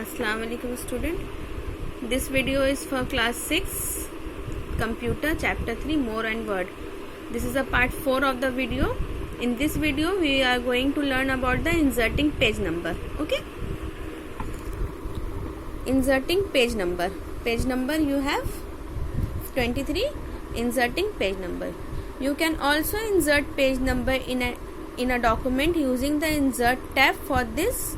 Assalamu alaikum student. This video is for class 6 computer chapter 3 more and word. This is a part 4 of the video. In this video we are going to learn about the inserting page number. Okay, inserting page number. Page number you have 23. Inserting page number. You can also insert page number in a document using the insert tab. For this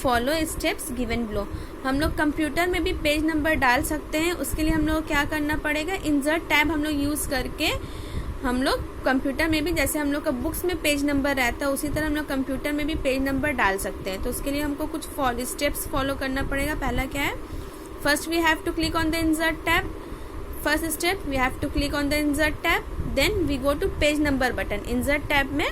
follow steps given below. हम लोग computer में भी page number डाल सकते हैं. उसके लिए हम लोग क्या करना पड़ेगा, इंसर्ट टैब हम लोग यूज करके हम लोग कंप्यूटर में भी, जैसे हम लोग का बुक्स में पेज नंबर रहता है उसी तरह हम लोग कंप्यूटर में भी पेज नंबर डाल सकते हैं. तो उसके लिए हमको कुछ स्टेप्स फॉलो करना पड़ेगा. पहला क्या है, first we have to click on the insert tab. First step we have to click on the insert tab, then we go to page number button. Insert tab में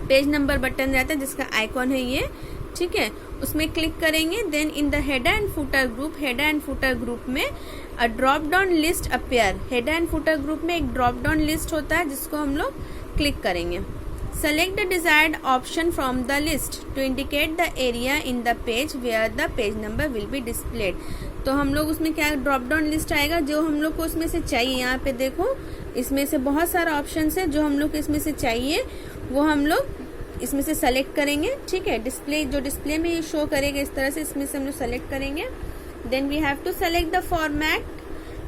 पेज नंबर बटन रहता है जिसका icon है ये, ठीक है, उसमें click करेंगे. Then in the header and footer group, header and footer group में a drop down list appear. Header and footer group में एक ड्रॉप डाउन लिस्ट होता है जिसको हम लोग क्लिक करेंगे. Select the desired option from the list to indicate the area in the page where the page number will be displayed. तो हम लोग उसमें क्या ड्रॉप डाउन लिस्ट आएगा जो हम लोग को उसमें से चाहिए. यहाँ पे देखो इसमें से बहुत सारा ऑप्शन है जो हम लोग को इसमें से चाहिए वो हम लोग इसमें से सेलेक्ट करेंगे. ठीक है, डिस्प्ले जो डिस्प्ले में ये शो करेगा इस तरह से, इसमें से हम लोग सेलेक्ट करेंगे. Then we have to select the format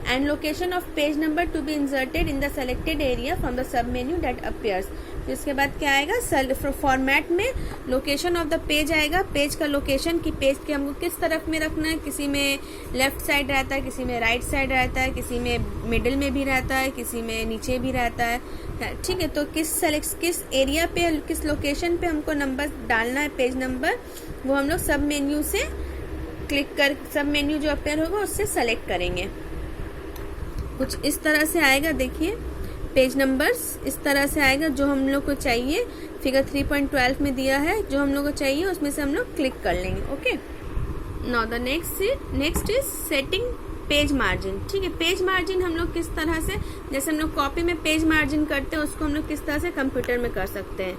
and location of page number to be inserted in the selected area from the sub menu that appears. तो इसके बाद क्या आएगा, फॉर्मेट में लोकेशन ऑफ द पेज आएगा. Page का location कि page के हमको किस तरफ में रखना है. किसी में लेफ्ट साइड रहता है, किसी में राइट साइड रहता है, किसी में मिडिल में भी रहता है, किसी में नीचे भी रहता है. ठीक है, तो किस एरिया पे, किस लोकेशन पे हमको नंबर डालना है, पेज नंबर, वो हम लोग सब मेन्यू से क्लिक कर, सब मेन्यू जो अपेयर होगा उससे सेलेक्ट करेंगे. कुछ इस तरह से आएगा. देखिए पेज नंबर्स इस तरह से आएगा जो हम लोग को चाहिए. फिगर 3.12 में दिया है जो हम लोग को चाहिए, उसमें से हम लोग क्लिक कर लेंगे. Okay, now the next is setting page margin. ठीक है, पेज मार्जिन हम लोग किस तरह से, जैसे हम लोग कॉपी में पेज मार्जिन करते हैं उसको हम लोग किस तरह से कंप्यूटर में कर सकते हैं.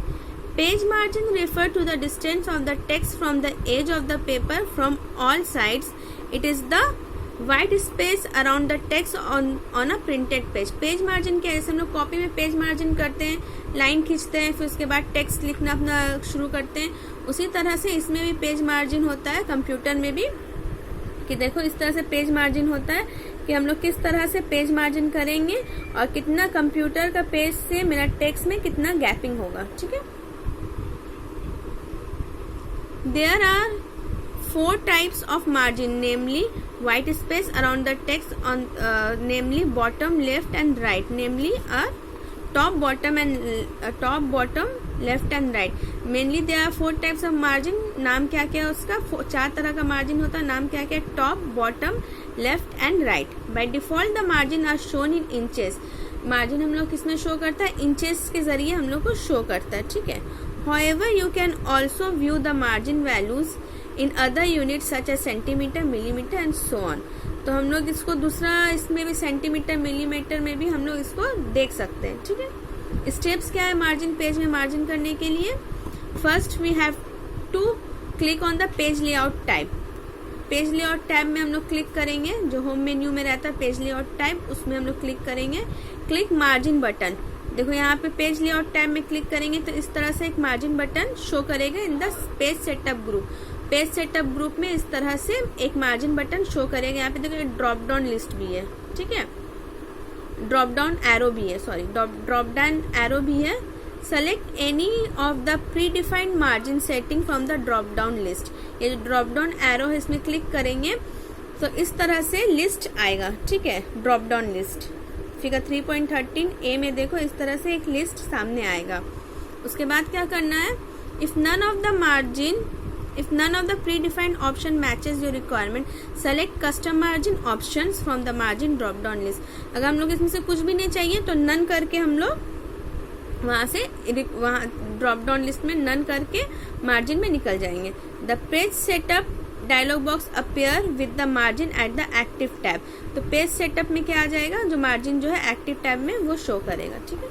Page margin refer to the distance of the text from the edge of the paper from all sides. It is the white space around the text on a printed page. Page margin क्या है, जैसे हम लोग copy में page margin करते हैं, line खींचते हैं, फिर उसके बाद टेक्स्ट लिखना अपना शुरू करते हैं, उसी तरह से इसमें भी पेज मार्जिन होता है कंप्यूटर में भी. कि देखो इस तरह से पेज मार्जिन होता है कि हम लोग किस तरह से पेज मार्जिन करेंगे और कितना कंप्यूटर का पेज से मेरा टेक्स्ट में कितना गैपिंग होगा. ठीक है, there are 4 types of margin, namely white space around the text on namely bottom, left and right, namely top, bottom left and right. Mainly there are 4 types of margin. नाम क्या क्या है उसका, 4 तरह का मार्जिन होता है. नाम क्या क्या है, top, bottom, left and right. By default the margin are shown in inches. Margin हम लोग किसमें शो करता है, इंचेस के जरिए हम लोग को शो करता है. ठीक है, however you can also view the margin values in other unit such as centimetre, millimetre and so on. तो हम लोग इसको दूसरा, इसमें भी सेंटीमीटर, मिलीमीटर में भी हम लोग इसको देख सकते हैं. ठीक है, स्टेप्स क्या है मार्जिन, पेज में मार्जिन करने के लिए. First we have to click on the page layout type. Page layout tab में हम लोग क्लिक करेंगे, जो होम मेन्यू में रहता है पेज लेआउट टाइप, उसमें हम लोग क्लिक करेंगे. Click margin button. देखो यहाँ पे पेज लेआउट टैब में क्लिक करेंगे तो इस तरह से एक मार्जिन बटन शो करेगा इन the page setup group. Page setup group में इस तरह से एक मार्जिन बटन शो करेगा. यहाँ पे देखो ड्रॉप डाउन लिस्ट भी है. ठीक है, ड्रॉप डाउन एरो भी है, सॉरी ड्रॉप डाउन एरो भी है. Select any of the pre defined margin setting from the drop down list. ये जो ड्रॉप डाउन एरो है इसमें क्लिक करेंगे तो इस तरह से लिस्ट आएगा. ठीक है, ड्रॉप डाउन लिस्ट. फिगर 3.13 ए में देखो इस तरह से एक लिस्ट सामने आएगा. उसके बाद क्या करना है, if none of the predefined option matches your requirement, select custom margin options from the margin drop down list. अगर हम लोग इसमें से कुछ भी नहीं चाहिए तो नन करके हम लोग वहां ड्रॉप डाउन लिस्ट में नन करके मार्जिन में निकल जाएंगे. The page setup dialog box appear with the margin at the active tab. तो पेज सेटअप में क्या आ जाएगा, जो मार्जिन जो है एक्टिव टैब में वो शो करेगा. ठीक है,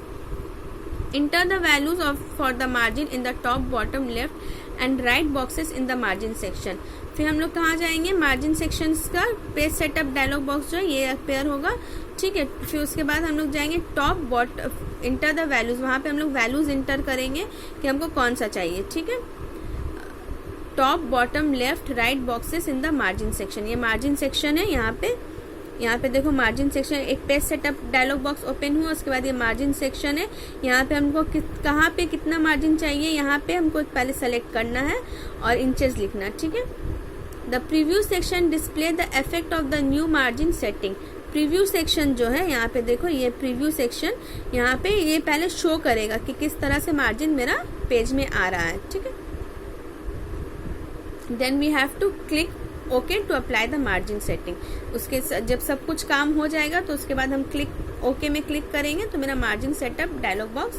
enter the values for the margin in the top, bottom, left and right boxes in the margin section. फिर हम लोग कहाँ जाएंगे, मार्जिन सेक्शंस का पेज सेटअप डायलॉग बॉक्स जो है ये अपेयर होगा, ठीक है। फिर उसके बाद हम लोग जाएंगे top bottom, enter the values, वहाँ पे हम लोग वैल्यूज इंटर करेंगे कि हमको कौन सा चाहिए, ठीक है। Top bottom left right boxes in the margin section, ये मार्जिन सेक्शन है। यहाँ पे देखो मार्जिन सेक्शन, एक page setup dialog box open हुआ, उसके बाद ये मार्जिन सेक्शन है। यहाँ पे हमको कहाँ पे कितना मार्जिन चाहिए, यहाँ पे हमको पहले सेलेक्ट करना है और इंचेस लिखना, ठीक है। The preview section display the effect of the new margin setting, preview section जो है यहाँ पे देखो, ये प्रीव्यू सेक्शन यहाँ पे ये पहले शो करेगा कि किस तरह से मार्जिन मेरा पेज में आ रहा है, ठीक है। Then we have to click okay to apply the margin setting, उसके जब सब कुछ काम हो जाएगा तो उसके बाद हम क्लिक ओके में क्लिक करेंगे तो मेरा मार्जिन सेटअप डायलॉग बॉक्स,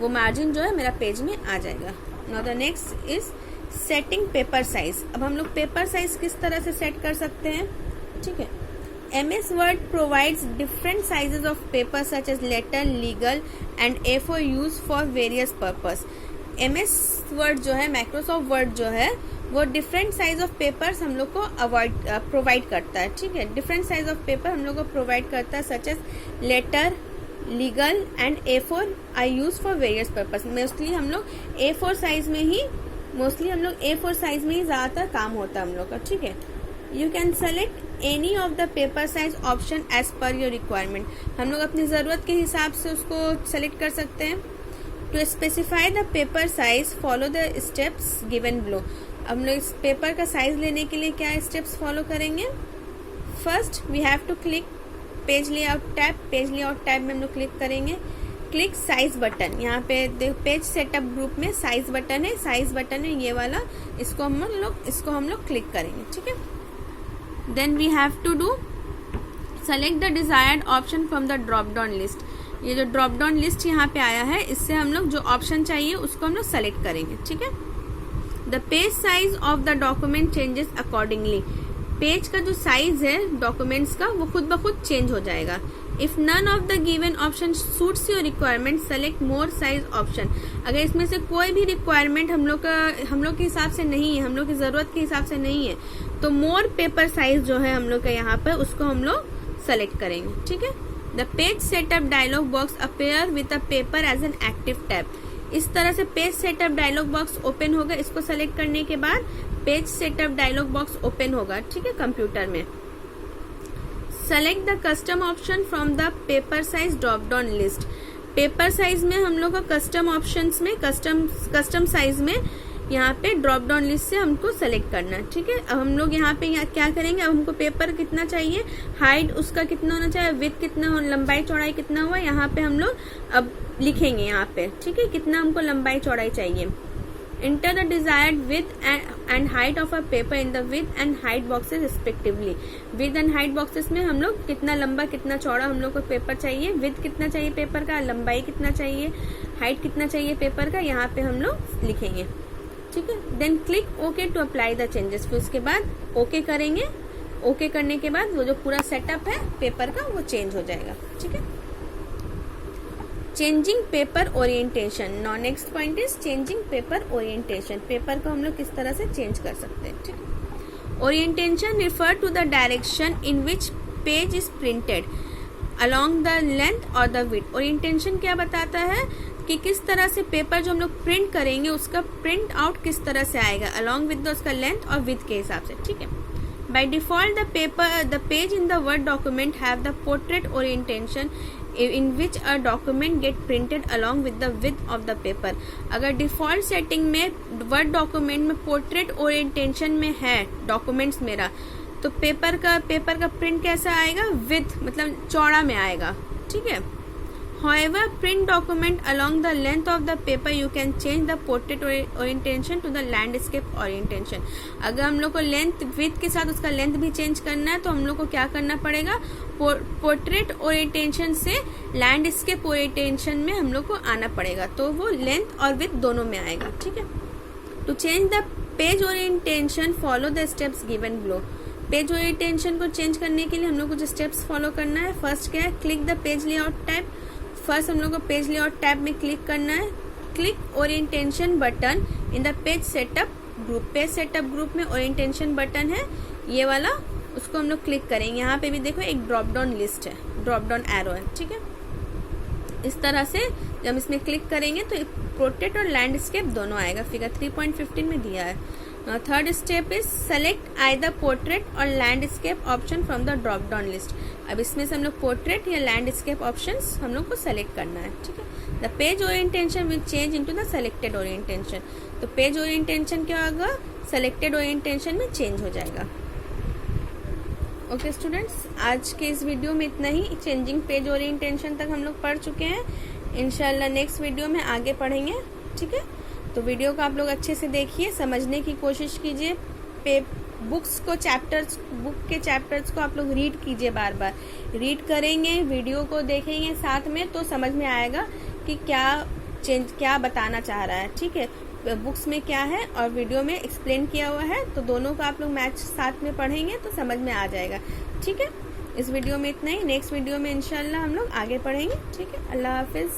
वो मार्जिन जो है मेरा पेज में आ जाएगा। Now the next is setting paper size. अब हम लोग पेपर साइज किस तरह से सेट कर सकते हैं, ठीक है। MS Word provides different sizes of paper such as letter, legal and A4 use for various purpose. MS Word जो है, Microsoft Word जो है, वो डिफरेंट साइज ऑफ पेपर्स हम लोग को प्रोवाइड करता है, ठीक है। डिफरेंट साइज ऑफ पेपर हम लोग को प्रोवाइड करता है such as letter, legal and A4 I use for various purpose. Mostly हम लोग A4 साइज में ही ज़्यादातर काम होता है हम लोग का, ठीक है। You can select any of the paper size option as per your requirement, हम लोग अपनी ज़रूरत के हिसाब से उसको सेलेक्ट कर सकते हैं। To specify the paper size follow the steps given below, हम लोग इस पेपर का साइज लेने के लिए क्या स्टेप्स फॉलो करेंगे। First we have to click page layout tab, page layout tab में हम लोग क्लिक करेंगे। क्लिक साइज बटन, यहाँ पे पेज सेटअप ग्रुप में साइज बटन है ये वाला, इसको हम लोग क्लिक करेंगे, ठीक है। Then we have to do select the desired option from the drop down list, ये जो ड्रॉप डाउन लिस्ट यहाँ पे आया है, इससे हम लोग जो ऑप्शन चाहिए उसको हम लोग सेलेक्ट करेंगे, ठीक है। The page size of the document changes accordingly, page का जो साइज है डॉक्यूमेंट्स का वो खुद ब खुद चेंज हो जाएगा। If none of the given option suits your requirement select more size option, अगर इसमें से कोई भी रिक्वायरमेंट हम लोग के हिसाब से नहीं है, हम लोग की जरूरत के हिसाब से नहीं है, तो मोर पेपर साइज जो है हम लोग का यहाँ पर उसको हम लोग सेलेक्ट करेंगे, ठीक है। The page setup dialog box appear with a paper as an active tab, इस तरह से page setup dialog box open होगा, इसको सेलेक्ट करने के बाद page setup dialog box open होगा, ठीक है, कंप्यूटर में। Select the custom option from the paper size drop down list, paper size में हम लोग का कस्टम ऑप्शंस में कस्टम साइज में यहाँ पे ड्रॉप डाउन लिस्ट से हमको सेलेक्ट करना है, ठीक है। अब हम लोग यहाँ पे क्या करेंगे, अब हमको पेपर कितना चाहिए, हाइट उसका कितना होना चाहिए, विड्थ कितना हो, लंबाई चौड़ाई कितना हुआ, यहाँ पे हम लोग अब लिखेंगे यहाँ पे, ठीक है, कितना हमको लंबाई चौड़ाई चाहिए। Enter the desired width and height of a paper in the width and height boxes respectively, width and height boxes में हम लोग कितना लंबा कितना चौड़ा हम लोग को पेपर चाहिए, विड्थ कितना चाहिए पेपर का, लंबाई कितना चाहिए, हाइट कितना चाहिए पेपर का, यहाँ पे हम लोग लिखेंगे, ठीक है। Then click okay to apply the changes, फिर उसके बाद ओके करेंगे, ओके करने के बाद वो जो पूरा सेटअप है पेपर का वो चेंज हो जाएगा, ठीक है। Changing paper orientation, now next point is changing paper orientation, paper को हम लोग किस तरह से चेंज कर सकते हैं, ठीक है। Orientation refer to the direction in which page is printed along the length और द विड्थ, ओरिएंटेशन क्या बताता है कि किस तरह से पेपर जो हम लोग प्रिंट करेंगे उसका प्रिंट आउट किस तरह से आएगा अलोंग विद उसका लेंथ और विड्थ के हिसाब से, ठीक है। Bye default the page in the word document have the portrait orientation in which a document get printed along with the width of the paper, अगर डिफॉल्ट सेटिंग में word document में portrait orientation में है documents मेरा, तो paper का print कैसा आएगा, विथ मतलब चौड़ा में आएगा, ठीक है। However, print document along the length of the paper you can change the portrait orientation to the landscape orientation. अगर हम लोग को लेंथ विड्थ के साथ उसका लेंथ भी चेंज करना है तो हम लोग को क्या करना पड़ेगा, पोर्ट्रेट ओरिएंटेशन से लैंडस्केप ओरिएंटेशन में हम लोग को आना पड़ेगा, तो वो लेंथ और विड्थ दोनों में आएगा, ठीक है। To change the page orientation follow the steps given below, page orientation को चेंज करने के लिए हम लोग को जो स्टेप्स फॉलो करना है, फर्स्ट क्या है, click the page layout tab, first हम लोग को पेज लेआउट टैब में क्लिक करना है। Click orientation button in the page setup group. Page setup group में ओरिएंटेशन बटन है ये वाला, उसको हम लोग क्लिक करेंगे। यहाँ पे भी देखो एक ड्रॉप डाउन लिस्ट है, ड्रॉप डाउन एरो है, ठीक है। इस तरह से जब इसमें क्लिक करेंगे तो पोर्ट्रेट और लैंडस्केप दोनों आएगा, फिगर 3.15 में दिया है। Third step is select either portrait or landscape option from the drop down list. अब इसमें से हम लोग पोर्ट्रेट या लैंडस्केप ऑप्शंस हम लोग को सेलेक्ट करना है, ठीक है। The page orientation will change into the selected orientation. तो पेज ओरिएंटेशन क्या होगा, सेलेक्टेड ओरिएंटेशन में चेंज हो जाएगा। ओके स्टूडेंट्स, आज के इस वीडियो में इतना ही। चेंजिंग पेज ओरिएंटेशन तक हम लोग पढ़ चुके हैं। इंशाल्लाह नेक्स्ट वीडियो में आगे पढ़ेंगे, ठीक है। तो वीडियो को आप लोग अच्छे से देखिए, समझने की कोशिश कीजिए। बुक्स को बुक के चैप्टर्स को आप लोग रीड कीजिए, बार बार रीड करेंगे, वीडियो को देखेंगे साथ में, तो समझ में आएगा कि क्या बताना चाह रहा है, ठीक है। बुक्स में क्या है और वीडियो में एक्सप्लेन किया हुआ है, तो दोनों का आप लोग मैच साथ में पढ़ेंगे तो समझ में आ जाएगा, ठीक है। इस वीडियो में इतना ही, नेक्स्ट वीडियो में इंशाल्लाह हम लोग आगे पढ़ेंगे, ठीक है। अल्लाह हाफिज।